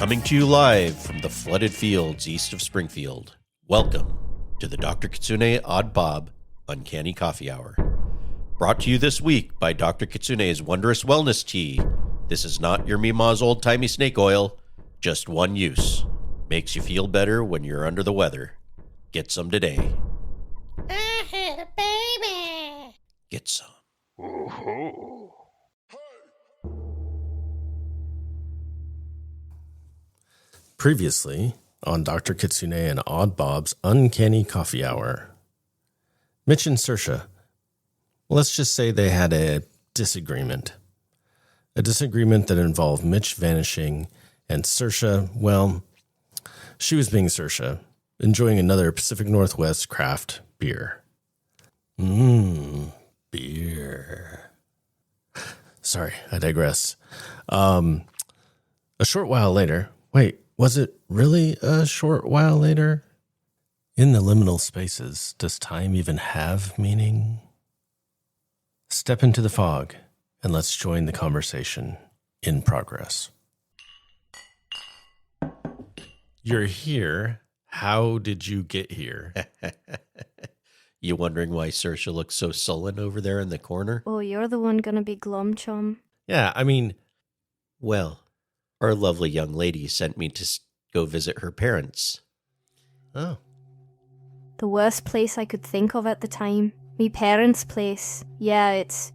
Coming to you live from the flooded fields east of Springfield. Welcome to the Dr. Kitsune Odd Bob Uncanny Coffee Hour. Brought to you this week by Dr. Kitsune's Wondrous Wellness Tea. This is not your Mima's old-timey snake oil, just one use. Makes you feel better when you're under the weather. Get some today. I had a baby. Get some. Ooh. Previously on Dr. Kitsune and Odd Bob's Uncanny Coffee Hour. Mitch and Saoirse, let's just say they had a disagreement. A disagreement that involved Mitch vanishing and Saoirse, well, she was being Saoirse, enjoying another Pacific Northwest craft beer. Beer. Sorry, I digress. A short while later, wait, was it really a short while later? In the liminal spaces, does time even have meaning? Step into the fog and let's join the conversation in progress. You're here. How did you get here? You wondering why Saoirse looks so sullen over there in the corner? Oh, you're the one gonna be glum, chum. Yeah, I mean, Well, our lovely young lady sent me to go visit her parents. oh, The worst place I could think of at the time. Me parents' place. Yeah, it's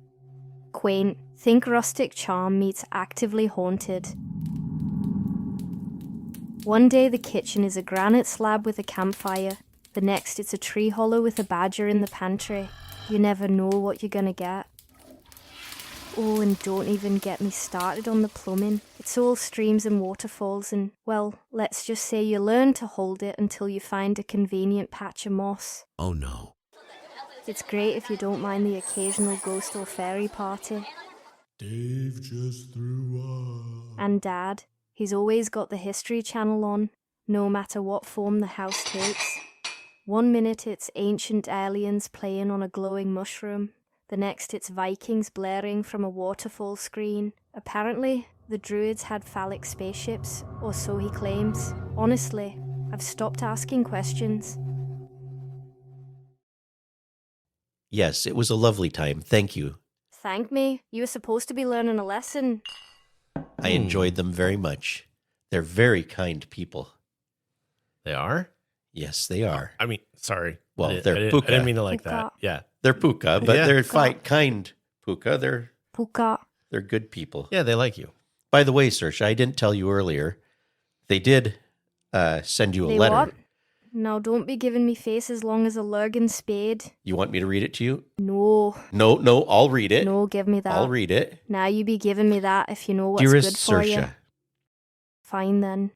quaint. Think rustic charm meets actively haunted. One day the kitchen is a granite slab with a campfire. The next it's a tree hollow with a badger in the pantry. You never know what you're gonna get. Oh, and don't even get me started on the plumbing. It's all streams and waterfalls and, well, let's just say you learn to hold it until you find a convenient patch of moss. Oh no. It's great if you don't mind the occasional ghost or fairy party. Dave just threw up. And Dad, he's always got the History Channel on, no matter what form the house takes. 1 minute it's ancient aliens playing on a glowing mushroom. The next it's Vikings blaring from a waterfall screen. Apparently, the Druids had phallic spaceships, or so he claims. Honestly, I've stopped asking questions. Yes, it was a lovely time. Thank you. Thank me, you were supposed to be learning a lesson. I enjoyed them very much. They're very kind people. They are? Yes, they are. I mean, sorry. Well, I they're didn't puka. mean to like Puka. that. Yeah. They're puka, but Yeah. they're kind puka. Puka. They're good people. Yeah, they like you. By the way, Saoirse, I didn't tell you earlier. They did send you a They letter. what? Now don't be giving me face as long as a Lurgan spade. You want me to read it to you? No, No, I'll read it. no, give me that. I'll read it. Now you be giving me that if you know what's Dearest good for you. Saoirse, Fine then.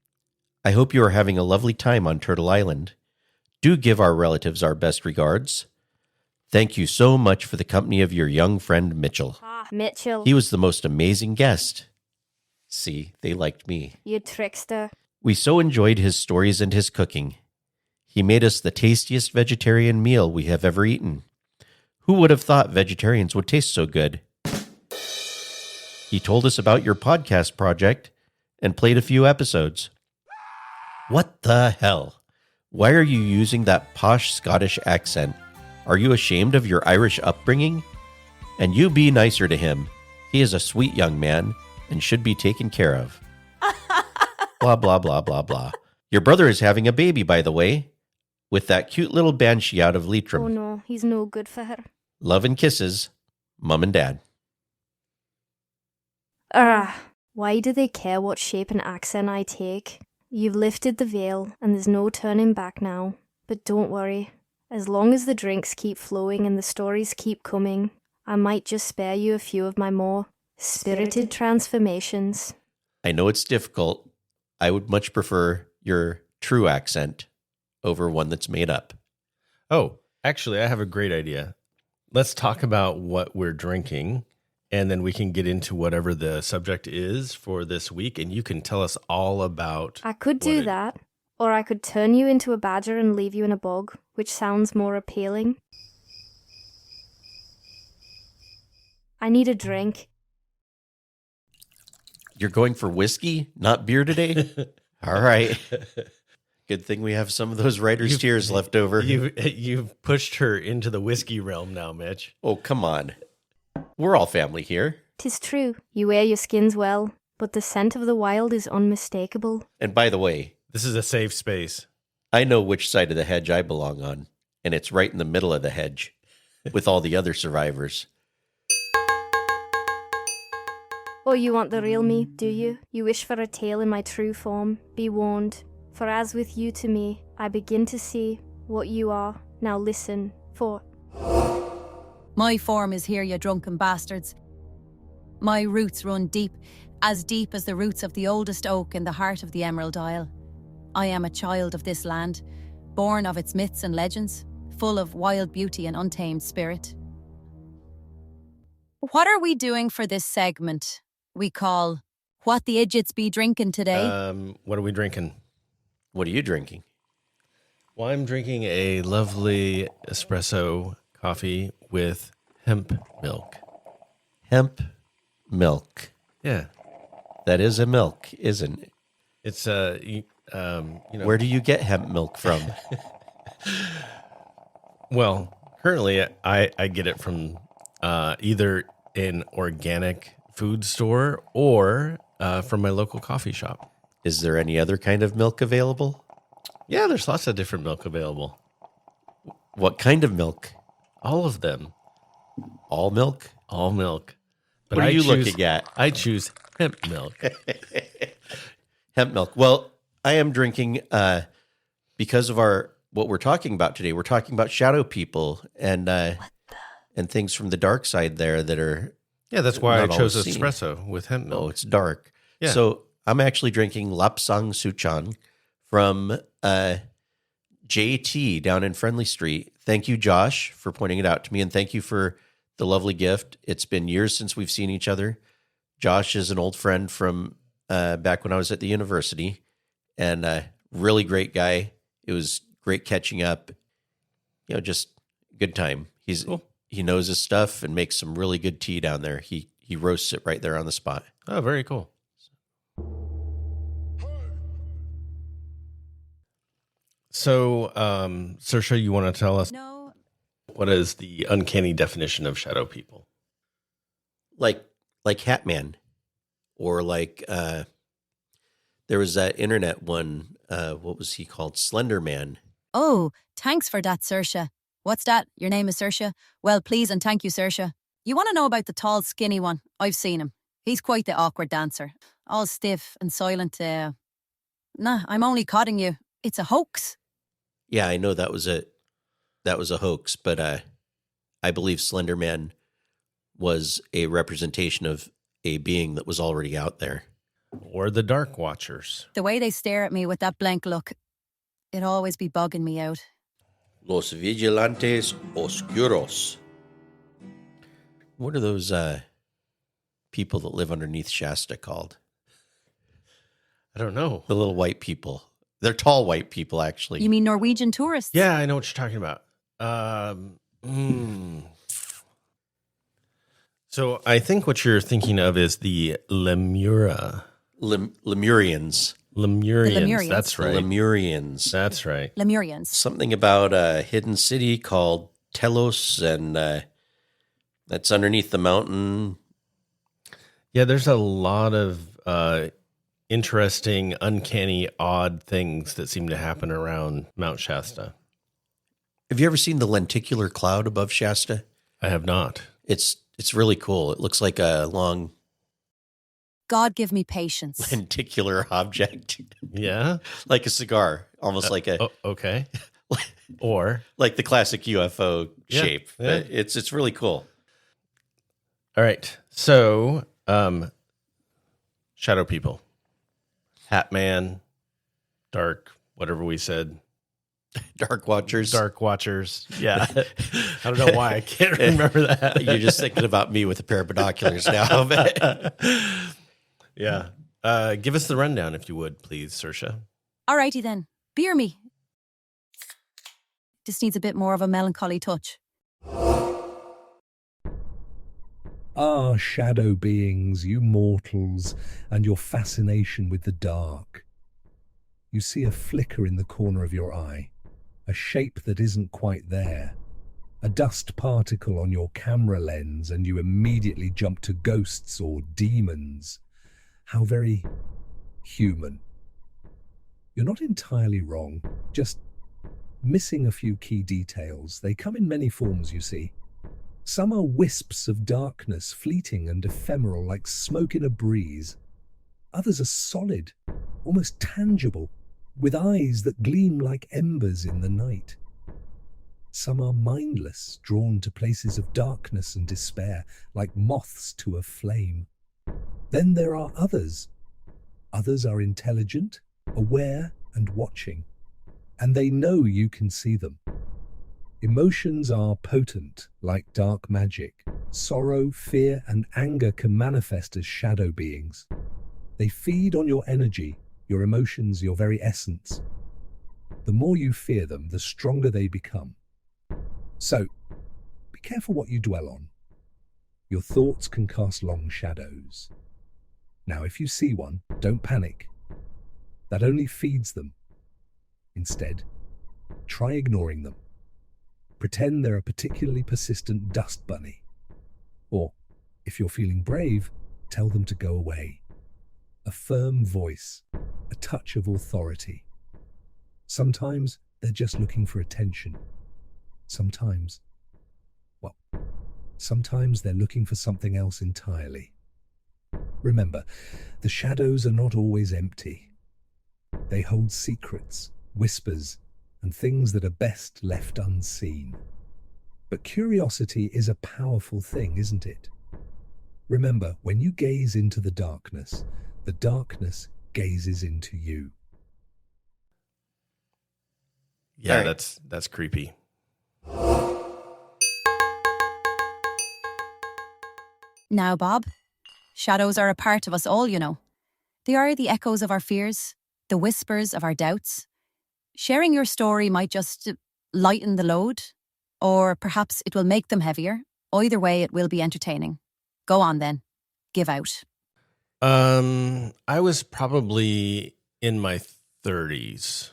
I hope you are having a lovely time on Turtle Island. Do give our relatives our best regards. Thank you so much for the company of your young friend Mitchell. Ah, Mitchell, He was the most amazing guest. See, they liked me. you trickster. We so enjoyed his stories and his cooking. He made us the tastiest vegetarian meal we have ever eaten. Who would have thought vegetarians would taste so good? He told us about your podcast project and played a few episodes. What the hell? Why are you using that posh Scottish accent? Are you ashamed of your Irish upbringing? And you be nicer to him. He is a sweet young man and should be taken care of. Blah, blah, blah, blah, blah. Your brother is having a baby, by the way, with that cute little banshee out of Leitrim. Oh no, he's no good for her. Love and kisses, Mum and Dad. Why do they care what shape and accent I take? You've lifted the veil, and there's no turning back now. But don't worry. As long as the drinks keep flowing and the stories keep coming, I might just spare you a few of my more spirited transformations. I know it's difficult. I would much prefer your true accent over one that's made up. Oh, actually, I have a great idea. Let's talk about what we're drinking, and then we can get into whatever the subject is for this week, and you can tell us all about... I could do what it- that, or I could turn you into a badger and leave you in a bog, which sounds more appealing. I need a drink. You're going for whiskey, not beer today? All right. Good thing we have some of those writer's tears left over. You've pushed her into the whiskey realm now, Mitch. Oh, come on. We're all family here. 'Tis true, you wear your skins well, but the scent of the wild is unmistakable. And by the way, This is a safe space. I know which side of the hedge I belong on, and it's right in the middle of the hedge with all the other survivors. Oh, you want the real me, do you? You wish for a tale in my true form? Be warned, for as with you to me, I begin to see what you are. Now listen, for My form is here, you drunken bastards. My roots run deep as the roots of the oldest oak in the heart of the Emerald Isle. I am a child of this land, born of its myths and legends, full of wild beauty and untamed spirit. What are we doing for this segment we call What the Idiots Be Drinking Today? What are we drinking? What are you drinking? Well, I'm drinking a lovely espresso coffee with hemp milk. Hemp milk. Yeah. That is a milk, isn't it? It's, Where do you get hemp milk from? well, currently I get it from either an organic food store or from my local coffee shop. Is there any other kind of milk available? Yeah, there's lots of different milk available. What kind of milk? All of them. All milk? All milk. But What are you looking at? I choose hemp milk. Hemp milk. Well, I am drinking because of what we're talking about today. We're talking about shadow people and things from the dark side there that are Yeah, that's why I not chose always seen. espresso with hemp milk. Oh, it's dark. Yeah. So I'm actually drinking Lapsang Suchan from JT down in Friendly Street. Thank you, Josh, for pointing it out to me, and thank you for the lovely gift. It's been years since we've seen each other. Josh is an old friend from back when I was at the university, and really great guy. It was great catching up. You know, just good time. Cool. He knows his stuff and makes some really good tea down there. He roasts it right there on the spot. Oh, very cool. So, Saoirse, you want to tell us No. what is the uncanny definition of shadow people? Like Hatman, or like there was that internet one. What was he called? Slender Man. Oh, thanks for that, Saoirse. What's that? Your name is Saoirse? Well, please and thank you, Saoirse. You want to know about the tall, skinny one? I've seen him. He's quite the awkward dancer. All stiff and silent. Nah, I'm only codding you. It's a hoax. Yeah, I know that was a hoax, but I believe Slender Man was a representation of a being that was already out there. Or the Dark Watchers? The way they stare at me with that blank look, it'd always be bugging me out. Los Vigilantes Oscuros. What are those people that live underneath Shasta called? I don't know. The little white people. They're tall white people, actually. You mean Norwegian tourists? Yeah, I know what you're talking about. So I think what you're thinking of is the Lemura. Lemurians. Lemurians. Lemurians. That's right. Lemurians. That's right. Lemurians. Something about a hidden city called Telos, and that's underneath the mountain. Yeah, there's a lot of interesting, uncanny, odd things that seem to happen around Mount Shasta. Have you ever seen the lenticular cloud above Shasta? I have not. It's really cool. It looks like a long God give me patience. lenticular object, Yeah? like a cigar, almost like a Oh, okay. Or, like the classic UFO Yeah, shape. yeah. But it's really cool. all right. So, shadow people. Hat Man, dark, whatever we said. Dark Watchers. Dark Watchers. Yeah. I don't know why I can't remember that. You're just thinking about me with a pair of binoculars now. Yeah. Give us the rundown, if you would, please, Saoirse. Alrighty then. Beer me. Just needs a bit more of a melancholy touch. Ah, shadow beings, you mortals, and your fascination with the dark. You see a flicker in the corner of your eye, a shape that isn't quite there, a dust particle on your camera lens, and you immediately jump to ghosts or demons. How very human. You're not entirely wrong, just missing a few key details. They come in many forms, you see. Some are wisps of darkness, fleeting and ephemeral like smoke in a breeze. Others are solid, almost tangible, with eyes that gleam like embers in the night. Some are mindless, drawn to places of darkness and despair, like moths to a flame. Then there are others. Others are intelligent, aware and watching, and they know you can see them. Emotions are potent, like dark magic. Sorrow, fear, and anger can manifest as shadow beings. They feed on your energy, your emotions, your very essence. The more you fear them, the stronger they become. So, be careful what you dwell on. Your thoughts can cast long shadows. Now, if you see one, don't panic. That only feeds them. Instead, try ignoring them. Pretend they're a particularly persistent dust bunny. Or, if you're feeling brave, tell them to go away. A firm voice, a touch of authority. Sometimes they're just looking for attention. Sometimes they're looking for something else entirely. Remember, the shadows are not always empty. They hold secrets, whispers, and things that are best left unseen. But curiosity is a powerful thing, isn't it? Remember, when you gaze into the darkness gazes into you. Yeah, All right. that's creepy. Now, Bob, shadows are a part of us all, you know. They are the echoes of our fears, the whispers of our doubts. Sharing your story might just lighten the load, or perhaps it will make them heavier. Either way, it will be entertaining. Go on then. Give out. I was probably in my 30s.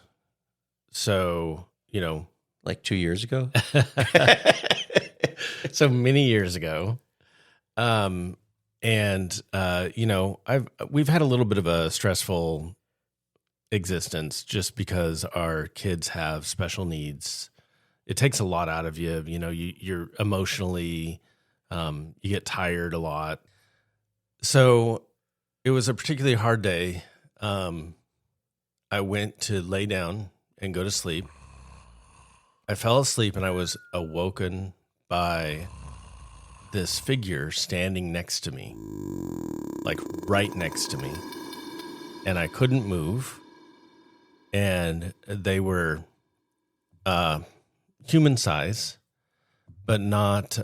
So, Like 2 years ago? so many years ago. We've had a little bit of a stressful existence just because our kids have special needs. It takes a lot out of you. You're emotionally, you get tired a lot. So it was a particularly hard day. I went to lay down and go to sleep. I fell asleep and I was awoken by this figure standing next to me, like right next to me. And I couldn't move. And they were human size, but not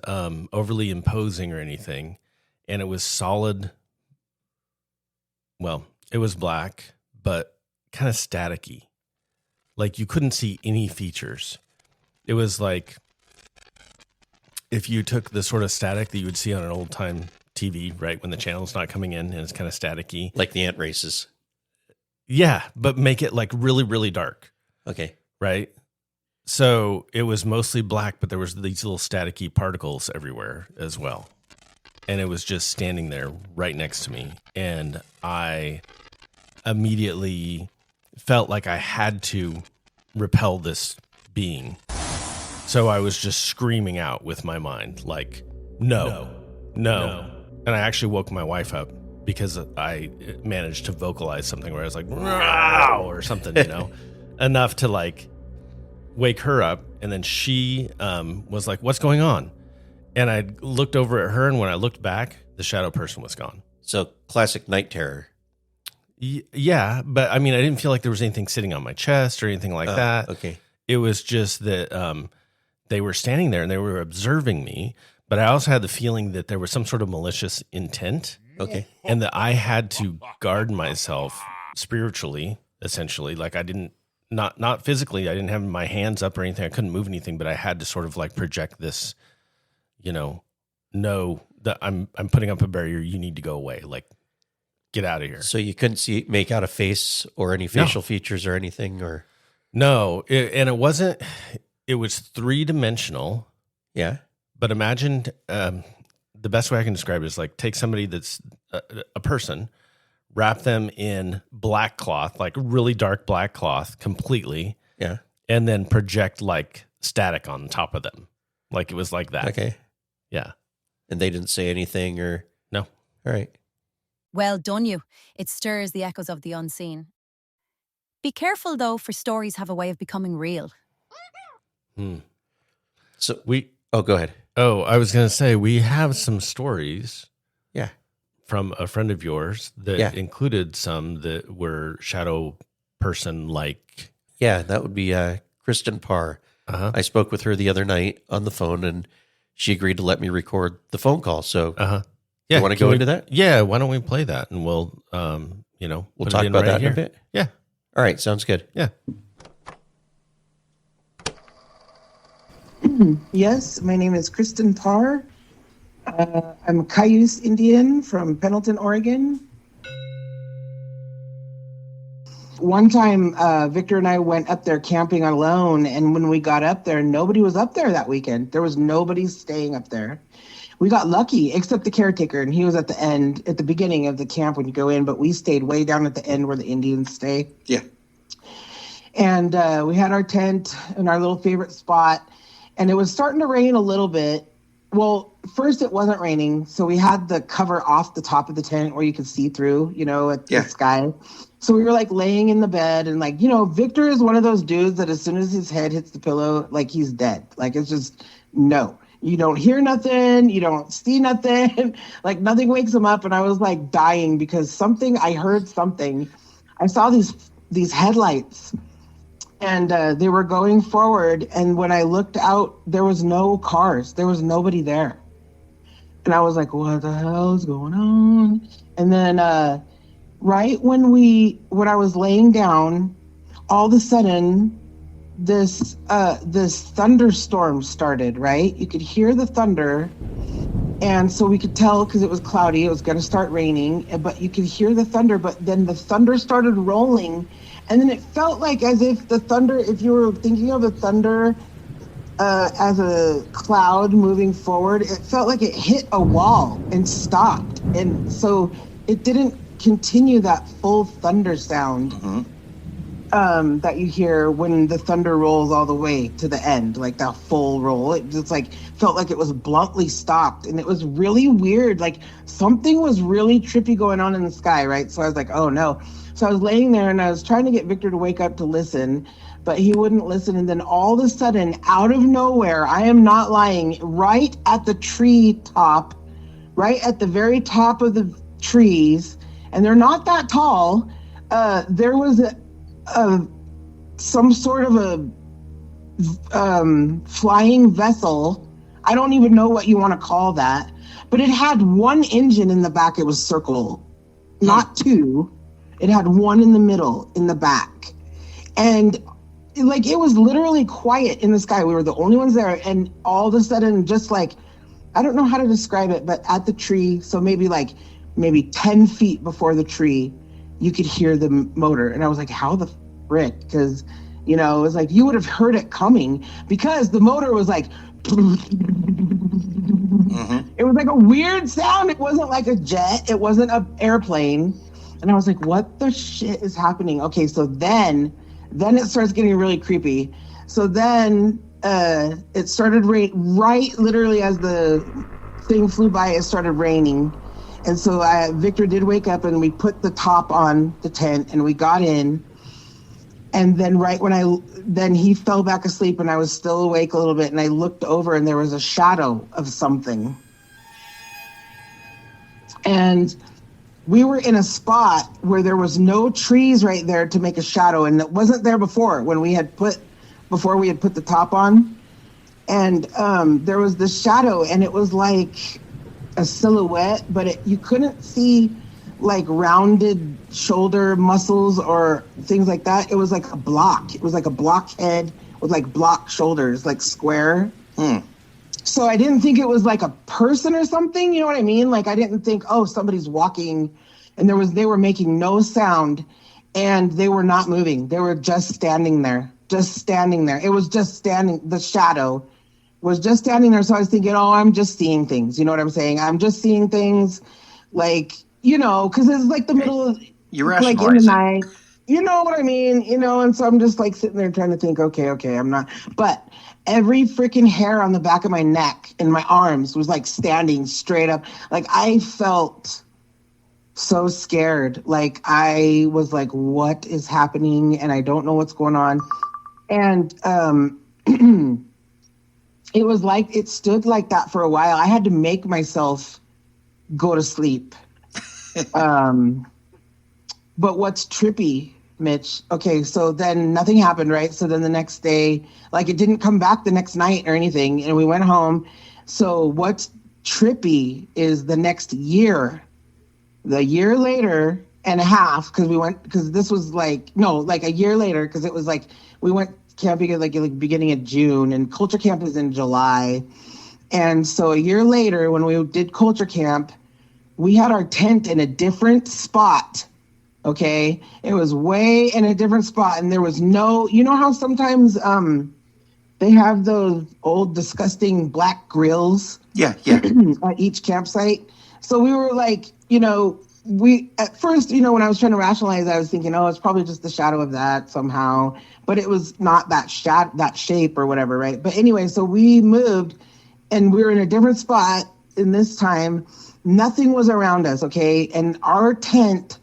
overly imposing or anything. And it was solid. Well, it was black, but kind of staticky. Like you couldn't see any features. It was like if you took the sort of static that you would see on an old time TV, right? When the channel's not coming in and it's kind of staticky. Like the ant races. Yeah, but make it like really, really dark. Okay. Right? So it was mostly black, but there was these little staticky particles everywhere as well. And it was just standing there right next to me. And I immediately felt like I had to repel this being. So I was just screaming out with my mind, like, no. And I actually woke my wife up because I managed to vocalize something where I was like, "Wow," or something, enough to like wake her up. And then she was like, what's going on? And I looked over at her, and when I looked back, the shadow person was gone. So classic night terror. Yeah, but I mean, I didn't feel like there was anything sitting on my chest or anything like that. Okay. It was just that they were standing there and they were observing me, but I also had the feeling that there was some sort of malicious intent. Okay. And that I had to guard myself spiritually, essentially. Like I didn't, not physically, I didn't have my hands up or anything. I couldn't move anything, but I had to sort of like project this, know that I'm putting up a barrier. You need to go away. Like get out of here. So you couldn't make out a face or any facial features or anything, or No, it wasn't. It was 3-dimensional. yeah. But imagine the best way I can describe it is like take somebody that's a person, wrap them in black cloth, like really dark black cloth completely. Yeah. And then project like static on top of them. Like it was like that. Okay. Yeah. And they didn't say anything or No. All right. Well done you. It stirs the echoes of the unseen. Be careful though, for stories have a way of becoming real. So go ahead. Oh, I was going to say, we have some stories. Yeah. From a friend of yours that included some that were shadow person-like. Yeah, that would be Kristen Parr. I spoke with her the other night on the phone, and she agreed to let me record the phone call. So Yeah, you want to go into that? Yeah, why don't we play that? And we'll talk about that in a bit. Yeah. All right, sounds good. Yeah. Yes, my name is Kristen Parr. I'm a Cayuse Indian from Pendleton, Oregon. One time, Victor and I went up there camping alone, and when we got up there, nobody was up there that weekend. There was nobody staying up there. We got lucky, except the caretaker, and he was at the beginning of the camp when you go in, but we stayed way down at the end where the Indians stay. Yeah. And we had our tent in our little favorite spot, and it was starting to rain a little bit. Well, first it wasn't raining, so we had the cover off the top of the tent where you could see through, at the sky. So we were like laying in the bed, and like, Victor is one of those dudes that as soon as his head hits the pillow, like he's dead. Like it's just, no. You don't hear nothing, you don't see nothing, like nothing wakes him up. And I was like dying because I heard something. I saw these headlights. And they were going forward. And when I looked out, there was no cars. There was nobody there. And I was like, what the hell is going on? And then right when I was laying down, all of a sudden, this thunderstorm started, right? You could hear the thunder. And so we could tell because it was cloudy, it was going to start raining. But you could hear the thunder. But then the thunder started rolling. And then it felt like as if the thunder, if you were thinking of the thunder as a cloud moving forward, it felt like it hit a wall and stopped. And so it didn't continue that full thunder sound that you hear when the thunder rolls all the way to the end, like that full roll. It just like felt like it was bluntly stopped. And it was really weird. Like something was really trippy going on in the sky, right? So I was like, oh no. So I was laying there and I was trying to get Victor to wake up to listen, but he wouldn't listen. And then all of a sudden, out of nowhere, I am not lying, right at the tree top, right at the very top of the trees, and they're not that tall, there was some sort of a flying vessel. I don't even know what you want to call that, but it had one engine in the back. It was circle, not two. It had one in the middle, in the back. And like, it was literally quiet in the sky. We were the only ones there. And all of a sudden, just like, I don't know how to describe it, but at the tree, so maybe 10 feet before the tree, you could hear the motor. And I was like, how the frick? Because, it was like, you would have heard it coming because the motor was like, it was like a weird sound. It wasn't like a jet. It wasn't an airplane. And I was like, what the shit is happening? Okay, so then it starts getting really creepy. So then it started rain right literally as the thing flew by, it started raining. And so Victor did wake up and we put the top on the tent and we got in. And then right when then he fell back asleep and I was still awake a little bit and I looked over and there was a shadow of something. And we were in a spot where there was no trees right there to make a shadow, and it wasn't there before we had put the top on. And there was this shadow, and it was like a silhouette, but you couldn't see like rounded shoulder muscles or things like that. It was like a block. It was like a block head with like block shoulders, like square. So I didn't think it was like a person or something, you know what I mean? Like I didn't think, oh, somebody's walking, and they were making no sound, and they were not moving. They were just standing there. It was just standing. The shadow was just standing there. So I was thinking, oh, I'm just seeing things. You know what I'm saying? I'm just seeing things, like, because it's like the middle of, You like, in the rationalize it. night. You know what I mean? And so I'm just like sitting there trying to think, okay, I'm not. But every freaking hair on the back of my neck and my arms was like standing straight up. Like, I felt so scared. Like, I was like, what is happening? And I don't know what's going on. And it was like, it stood like that for a while. I had to make myself go to sleep. But what's trippy, Mitch? Okay, so then nothing happened, right? So then the next day, like, it didn't come back the next night or anything, and we went home. So what's trippy is the next year, the year later and a half, because this was like a year later, because it was like we went camping at like beginning of June, and culture camp is in July. And so a year later, when we did culture camp, we had our tent in a different spot. Okay, it was way in a different spot, and there was no, how sometimes they have those old disgusting black grills Yeah. at each campsite. So we were like, we at first, when I was trying to rationalize, I was thinking, oh, it's probably just the shadow of that somehow, but it was not that shape or whatever, right? But anyway, so we moved, and we were in a different spot. In this time, nothing was around us, okay, and our tent.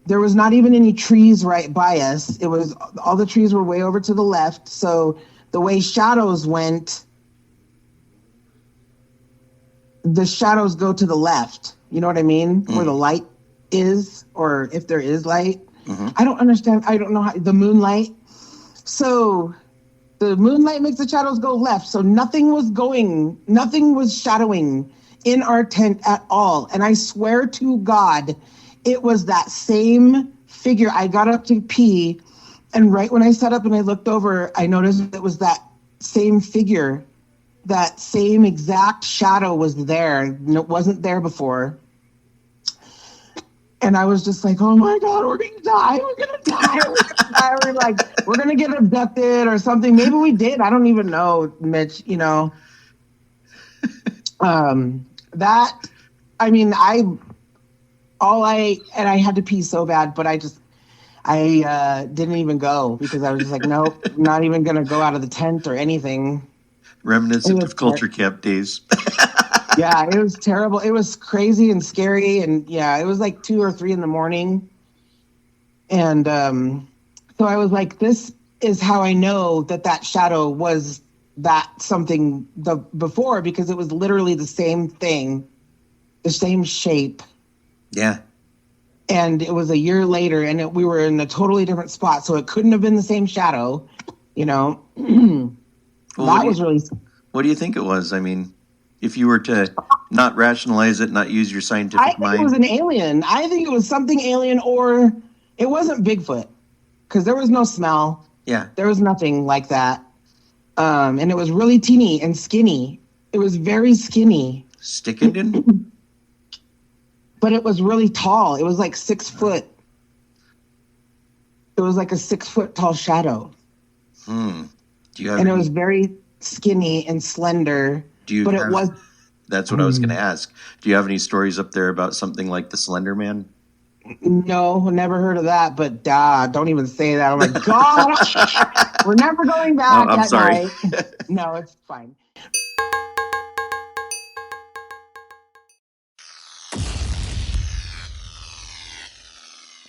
There was not even any trees right by us. It was, all the trees were way over to the left. So the way shadows went, the shadows go to the left. You know what I mean? Where the light is, or if there is light. I don't understand. I don't know how, the moonlight. So the moonlight makes the shadows go left. So nothing was shadowing in our tent at all. And I swear to God, it was that same figure. I got up to pee, and right when I sat up and I looked over, I noticed it was that same figure. That same exact shadow was there. It wasn't there before. And I was just like, oh my God, we're going to die. We're going to get abducted or something. Maybe we did. I don't even know, Mitch, I had to pee so bad, but I didn't even go, because I was just like, nope, I'm not even going to go out of the tent or anything. Reminiscent of culture camp days. Yeah, it was terrible. It was crazy and scary. And yeah, it was like 2 or 3 in the morning. And so I was like, this is how I know that shadow was that something before, because it was literally the same thing, the same shape. Yeah. And it was a year later, and we were in a totally different spot, so it couldn't have been the same shadow, Well, what do you think it was? I mean, if you were to not rationalize it, not use your scientific mind. I think it was an alien. I think it was something alien, or it wasn't Bigfoot, because there was no smell. Yeah. There was nothing like that. And it was really teeny and skinny. It was very skinny. Stick-ended? But it was really tall. It was like 6 foot. It was like a 6 foot tall shadow. Do you have it was very skinny and slender. It was. That's what I was going to ask. Do you have any stories up there about something like the Slender Man? No, never heard of that. But don't even say that. Oh my God, we're never going back. I'm sorry. Night. No, it's fine.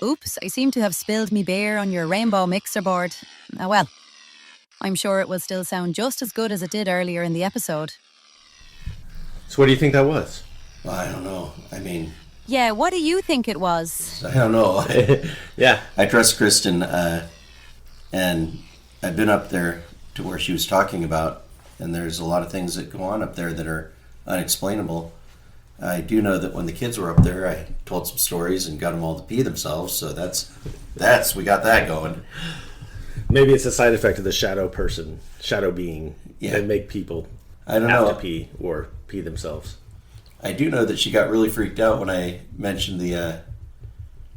Oops, I seem to have spilled me beer on your rainbow mixer board. Oh well, I'm sure it will still sound just as good as it did earlier in the episode. So what do you think that was? Well, I don't know. I mean... Yeah, what do you think it was? I don't know. Yeah. I trust Kristen, and I've been up there to where she was talking about, and there's a lot of things that go on up there that are unexplainable. I do know that when the kids were up there, I told some stories and got them all to pee themselves, so that's we got that going. Maybe it's a side effect of the shadow being, that make people to pee or pee themselves. I do know that she got really freaked out when I mentioned the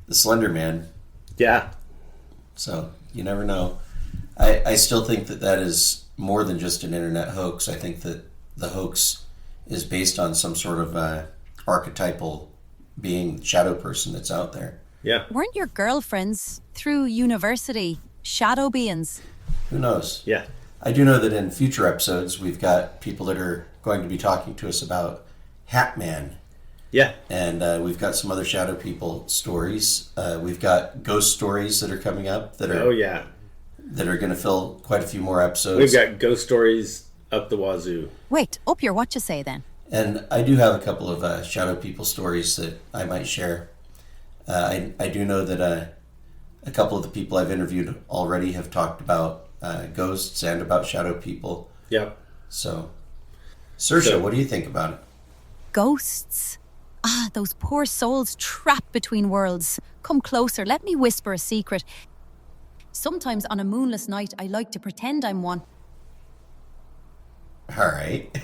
the Slender Man. Yeah. So you never know. I still think that is more than just an internet hoax. I think that the hoax is based on some sort of archetypal being, shadow person that's out there. Yeah. Weren't your girlfriends through university shadow beings? Who knows? Yeah. I do know that in future episodes, we've got people that are going to be talking to us about Hat Man. Yeah. And we've got some other shadow people stories. We've got ghost stories that are coming up that are that are going to fill quite a few more episodes. We've got ghost stories up the wazoo. Wait, up your what you say then? And I do have a couple of shadow people stories that I might share. I do know that a couple of the people I've interviewed already have talked about ghosts and about shadow people. Yep. So, Saoirse, what do you think about it? Ghosts? Ah, those poor souls trapped between worlds. Come closer, let me whisper a secret. Sometimes on a moonless night, I like to pretend I'm one. All right.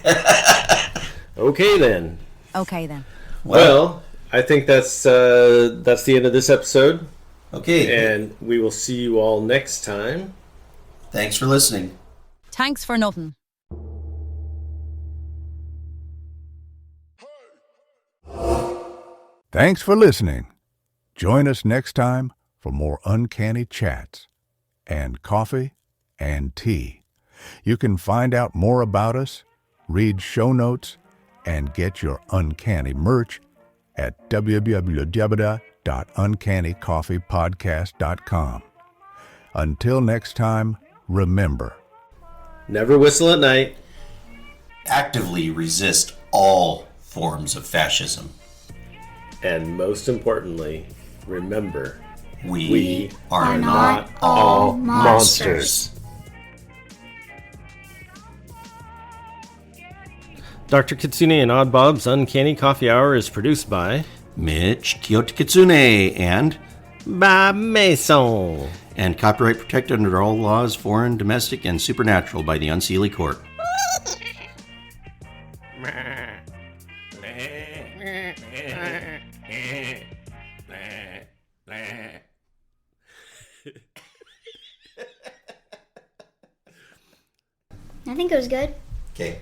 Okay then. Okay then. Well, I think that's the end of this episode. Okay. And we will see you all next time. Thanks for listening. Thanks for nothing. Thanks for listening. Join us next time for more Uncanny Chats and coffee and tea. You can find out more about us, read show notes, and get your Uncanny merch at www.uncannycoffeepodcast.com. Until next time, remember, never whistle at night. Actively resist all forms of fascism. And most importantly, remember, We are not all monsters. Dr. Kitsune and Odd Bob's Uncanny Coffee Hour is produced by Mitch Kyoto Kitsune and Bob Mason. and copyright protected under all laws, foreign, domestic, and supernatural by the Unseelie Court. I think it was good. Okay.